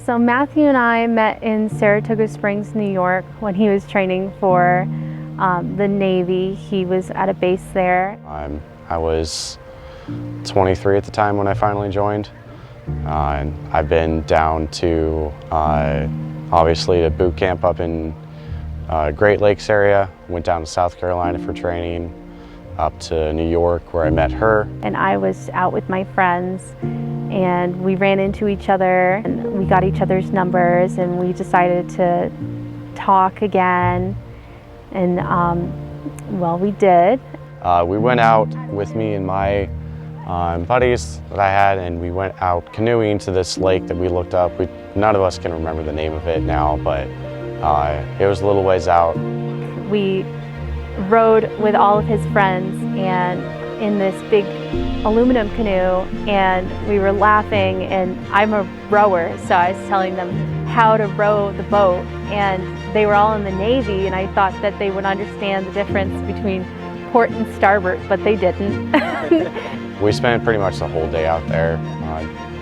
So Matthew and I met in Saratoga Springs, New York when he was training for the Navy. He was at a base there. I was 23 at the time when I finally joined. And I've been down to, obviously, to boot camp up in Great Lakes area. Went down to South Carolina for training, up to New York where I met her. And I was out with my friends and we ran into each other and we got each other's numbers and we decided to talk again. And well, we did. We went out with me and my buddies that I had, and we went out canoeing to this lake that we looked up. None of us can remember the name of it now, but it was a little ways out. We rode with all of his friends and in this big aluminum canoe, and we were laughing, and I'm a rower, so I was telling them how to row the boat, and they were all in the Navy, and I thought that they would understand the difference between port and starboard, but they didn't. We spent pretty much the whole day out there.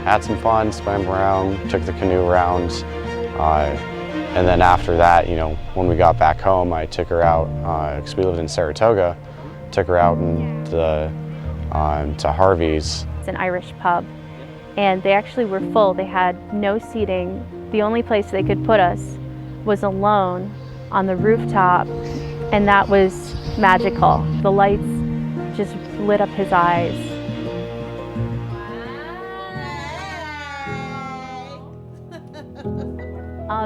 Had some fun, swam around, took the canoe around, and then after that, you know, when we got back home, I took her out, because we lived in Saratoga, took her out to Harvey's. It's an Irish pub, and they actually were full. They had no seating. The only place they could put us was alone on the rooftop, and that was magical. The lights just lit up his eyes.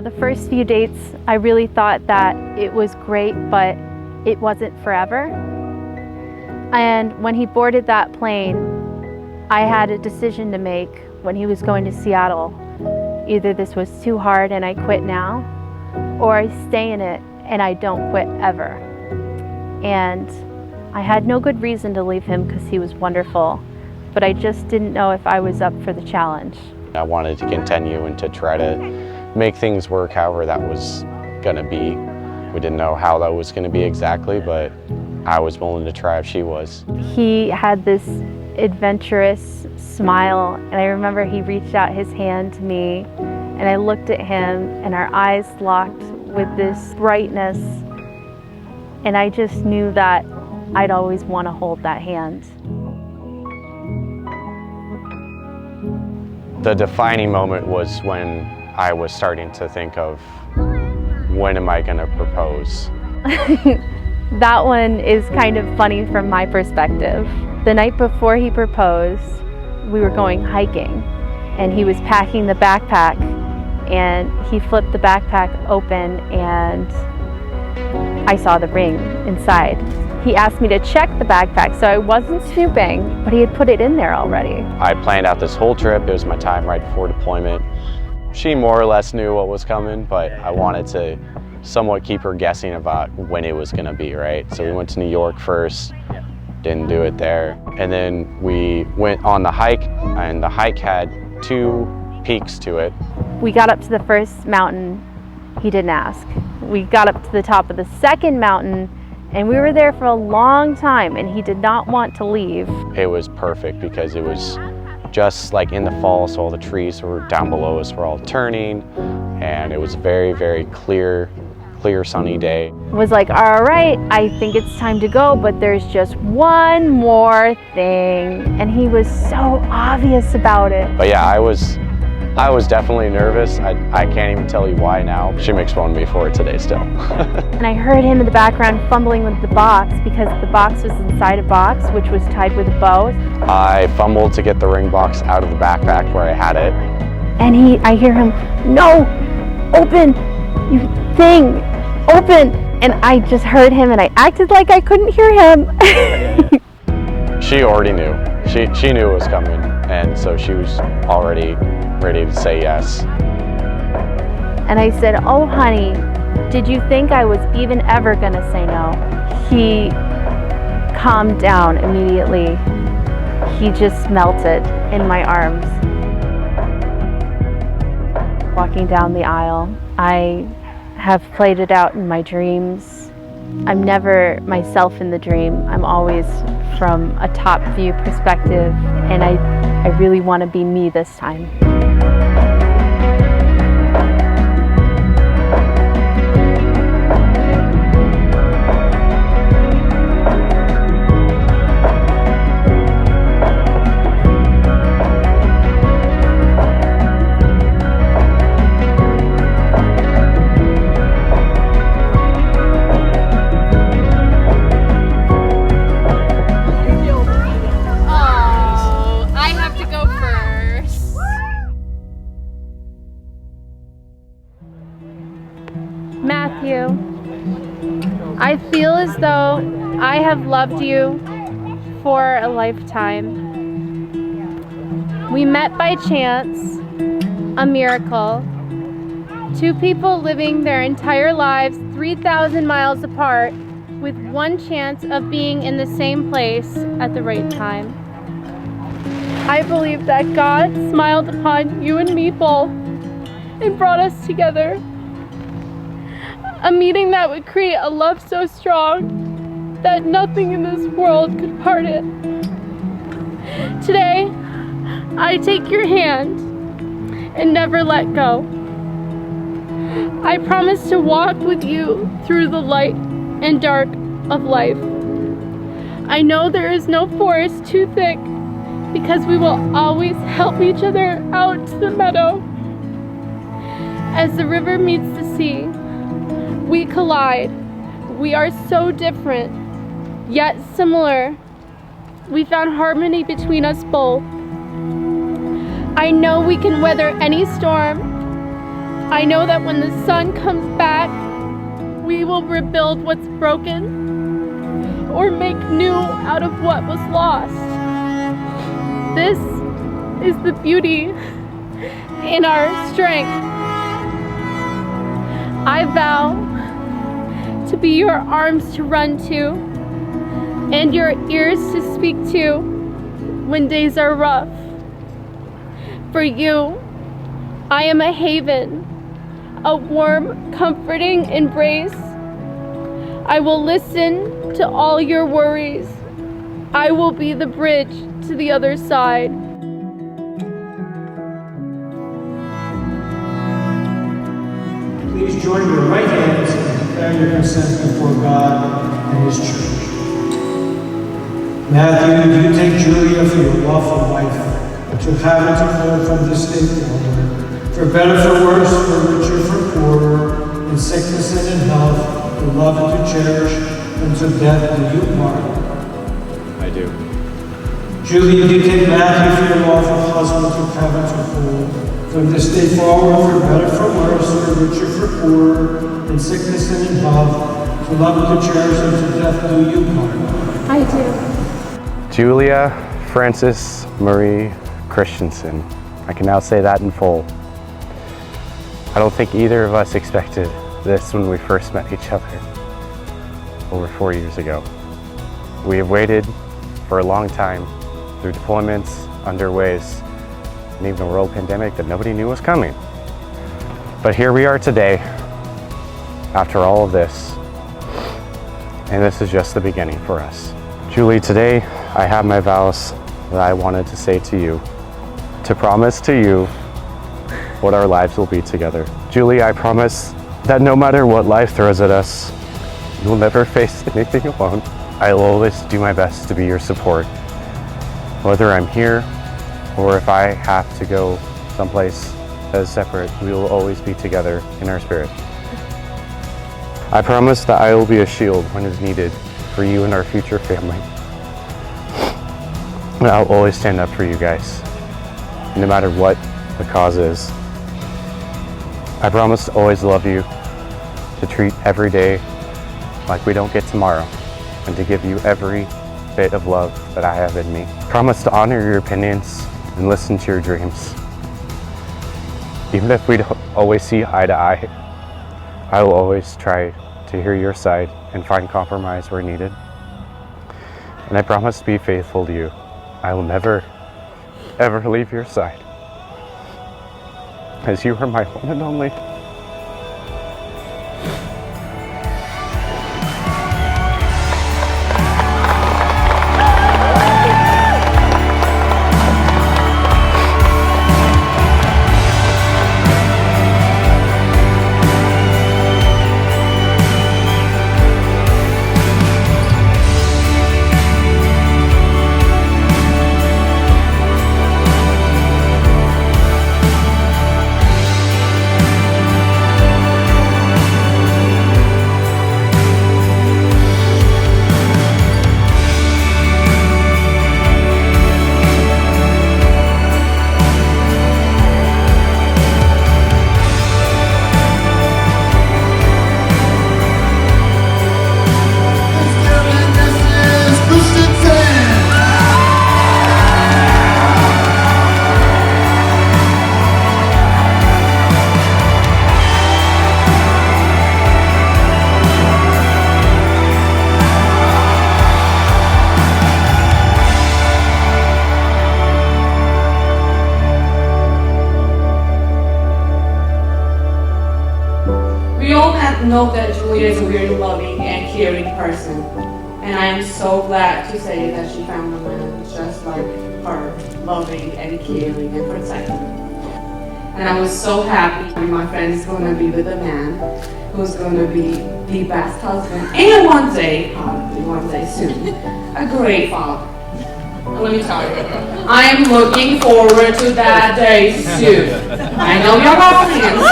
The first few dates, I really thought that it was great, but it wasn't forever. And when he boarded that plane, I had a decision to make when he was going to Seattle. Either this was too hard and I quit now, or I stay in it and I don't quit ever. And I had no good reason to leave him because he was wonderful, but I just didn't know if I was up for the challenge. I wanted to continue and to try to make things work however that was gonna be. We didn't know how that was gonna be exactly, but I was willing to try if she was. He had this adventurous smile, and I remember he reached out his hand to me, and I looked at him, and our eyes locked with this brightness, and I just knew that I'd always want to hold that hand. The defining moment was when I was starting to think of, when am I gonna propose? That one is kind of funny from my perspective. The night before he proposed, we were going hiking, and he was packing the backpack, and he flipped the backpack open, and I saw the ring inside. He asked me to check the backpack, so I wasn't snooping, but he had put it in there already. I planned out this whole trip. It was my time right before deployment. She more or less knew what was coming, but I wanted to somewhat keep her guessing about when it was gonna be, right? So we went to New York first, didn't do it there. And then we went on the hike, and the hike had 2 peaks to it. We got up to the first mountain, he didn't ask. We got up to the top of the second mountain, and we were there for a long time, and he did not want to leave. It was perfect because it was just like in the fall, so all the trees were down below us were all turning, and it was a very, very clear sunny day. Was like, all right, I think it's time to go, but there's just one more thing. And he was so obvious about it. But yeah, I was definitely nervous. I can't even tell you why now. She makes fun of me for it today still. And I heard him in the background fumbling with the box because the box was inside a box, which was tied with a bow. I fumbled to get the ring box out of the backpack where I had it. And I hear him, no, open, you thing, open. And I just heard him and I acted like I couldn't hear him. She already knew. She knew it was coming, and so she was already ready to say yes. And I said, oh honey, did you think I was even ever gonna say no? He calmed down immediately. He just melted in my arms. Walking down the aisle, I have played it out in my dreams. I'm never myself in the dream. I'm always from a top view perspective, and I really want to be me this time. feel as though I have loved you for a lifetime. We met by chance, a miracle. Two people living their entire lives 3,000 miles apart with one chance of being in the same place at the right time. I believe that God smiled upon you and me both and brought us together. A meeting that would create a love so strong that nothing in this world could part it. Today, I take your hand and never let go. I promise to walk with you through the light and dark of life. I know there is no forest too thick because we will always help each other out to the meadow. As the river meets the sea, we collide. We are so different, yet similar. We found harmony between us both. I know we can weather any storm. I know that when the sun comes back, we will rebuild what's broken or make new out of what was lost. This is the beauty in our strength. I vow to be your arms to run to and your ears to speak to when days are rough. For you, I am a haven, a warm, comforting embrace. I will listen to all your worries. I will be the bridge to the other side. Please join your right hands and declare your consent before God and His church. Matthew, you take Julia for your lawful wife, to have and to hold from this day forward, for better, for worse, for richer, for poorer, in sickness and in health, to love and to cherish, and to death do you part. I do. Julia, you take Matthew for your lawful husband, to have and to hold, from this day forward, for better, for worse, for richer, for poorer, in sickness and in health, to love and to cherish, and to death do you part. I do. Julia Frances Marie Christensen. I can now say that in full. I don't think either of us expected this when we first met each other over 4 years ago. We have waited for a long time through deployments, underways, and even a world pandemic that nobody knew was coming. But here we are today, after all of this, and this is just the beginning for us. Julie, today I have my vows that I wanted to say to you, to promise to you what our lives will be together. Julie, I promise that no matter what life throws at us, you will never face anything alone. I will always do my best to be your support. Whether I'm here or if I have to go someplace that is separate, we will always be together in our spirit. I promise that I will be a shield when it's needed for you and our future family. And I'll always stand up for you guys, no matter what the cause is. I promise to always love you, to treat every day like we don't get tomorrow, and to give you every bit of love that I have in me. Promise to honor your opinions and listen to your dreams. Even if we don't always see eye to eye, I will always try to hear your side and find compromise where needed. And I promise to be faithful to you. I will never, ever leave your side, as you are my one and only. know that Julia is a very loving and caring person. And I am so glad to say that she found a man just like her, loving and caring and protecting. And I was so happy my friend is going to be with a man who's going to be the best husband and one day, probably one day soon, a great father. And let me tell you, I am looking forward to that day soon. I know you're all fans.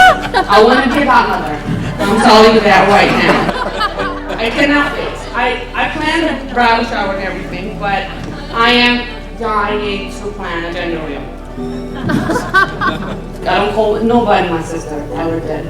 I want to be a godmother. I'm telling you that right now. I cannot wait. I planned a bridal shower and everything, but I am dying to plan a gender reveal. I don't call nobody my sister, ever did.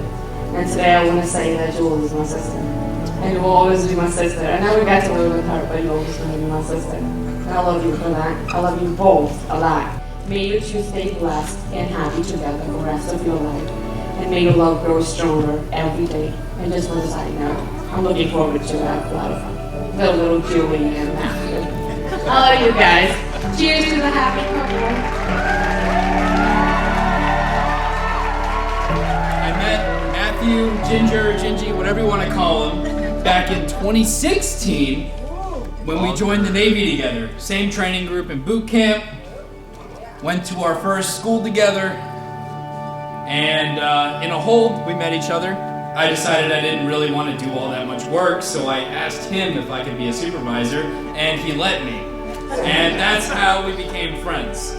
And today I want to say that Julie is my sister. And you will always be my sister. I never got to live with her, but you're always going to be my sister. And I love you for that. I love you both a lot. May you two stay blessed and happy together for the rest of your life. And may your love grow stronger every day. And just want to say, I'm looking forward to have a lot of fun. The little Julie and Matthew. I love you guys. Cheers to the happy couple. I met Matthew, Ginger, Gingy, whatever you want to call him, back in 2016 when we joined the Navy together. Same training group in boot camp, went to our first school together, and in a hold we met each other. I decided I didn't really want to do all that much work, so I asked him if I could be a supervisor, and he let me. And that's how we became friends.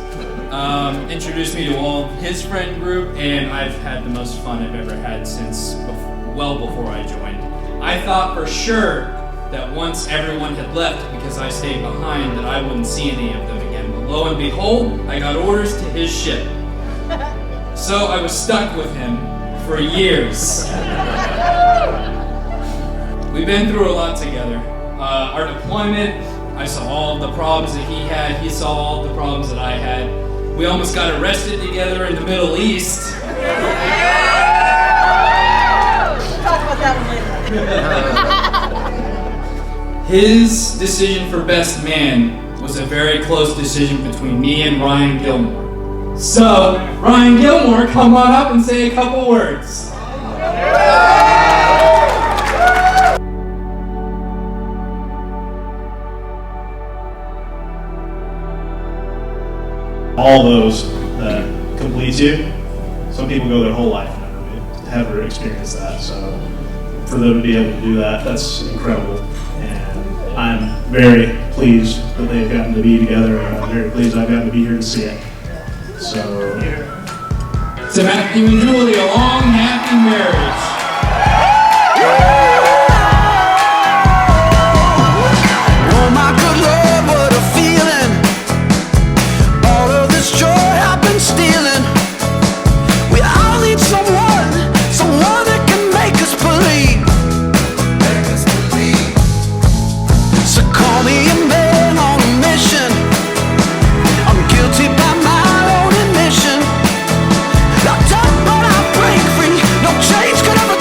Introduced me to all of his friend group, and I've had the most fun I've ever had since well before I joined. I thought for sure that once everyone had left because I stayed behind that I wouldn't see any of them again. But lo and behold, I got orders to his ship. So I was stuck with him for years. We've been through a lot together. Our deployment, I saw all the problems that he had, he saw all the problems that I had. We almost got arrested together in the Middle East. Talk about that later. His decision for best man was a very close decision between me and Ryan Gilmore. So, Ryan Gilmore, come on up and say a couple words. All those that complete you, some people go their whole life and never experience that. So for them to be able to do that, that's incredible. And I'm very pleased that they've gotten to be together, and I'm very pleased I've gotten to be here to see it. So To Matthew and Julie, a long, happy marriage. Oh my good Lord, what a feeling. All of this joy I've been stealing. We all need someone that can make us believe. So call me a man on a mission. I'm guilty by my own admission. Locked up but I break free. No change could ever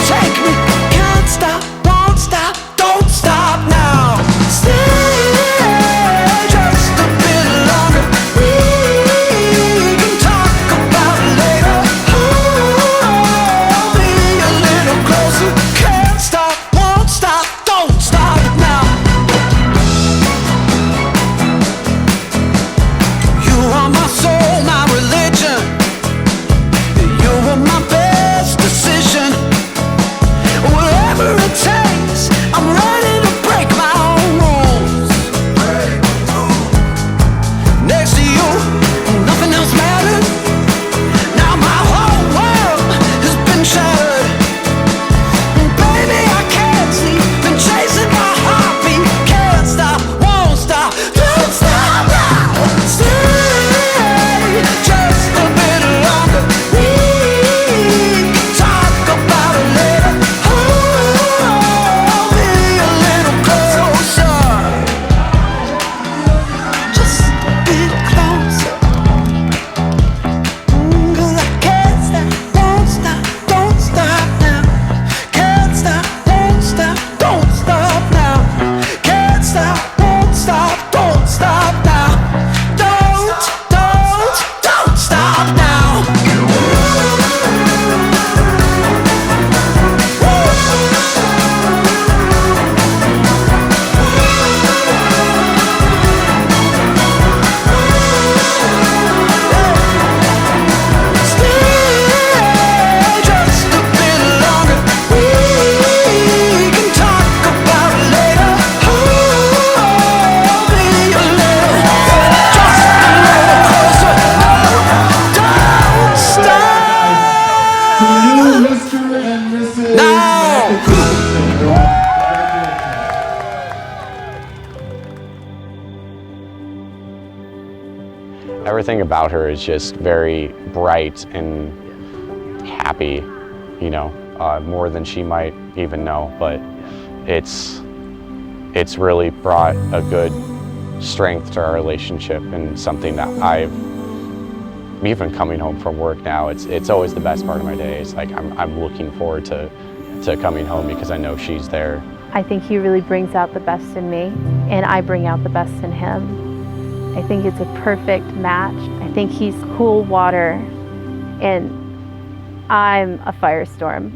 everything about her is just very bright and happy, you know, more than she might even know. But it's really brought a good strength to our relationship, and something that even coming home from work now, it's always the best part of my day. It's like I'm looking forward to coming home because I know she's there. I think he really brings out the best in me, and I bring out the best in him. I think it's a perfect match. I think he's cool water, and I'm a firestorm.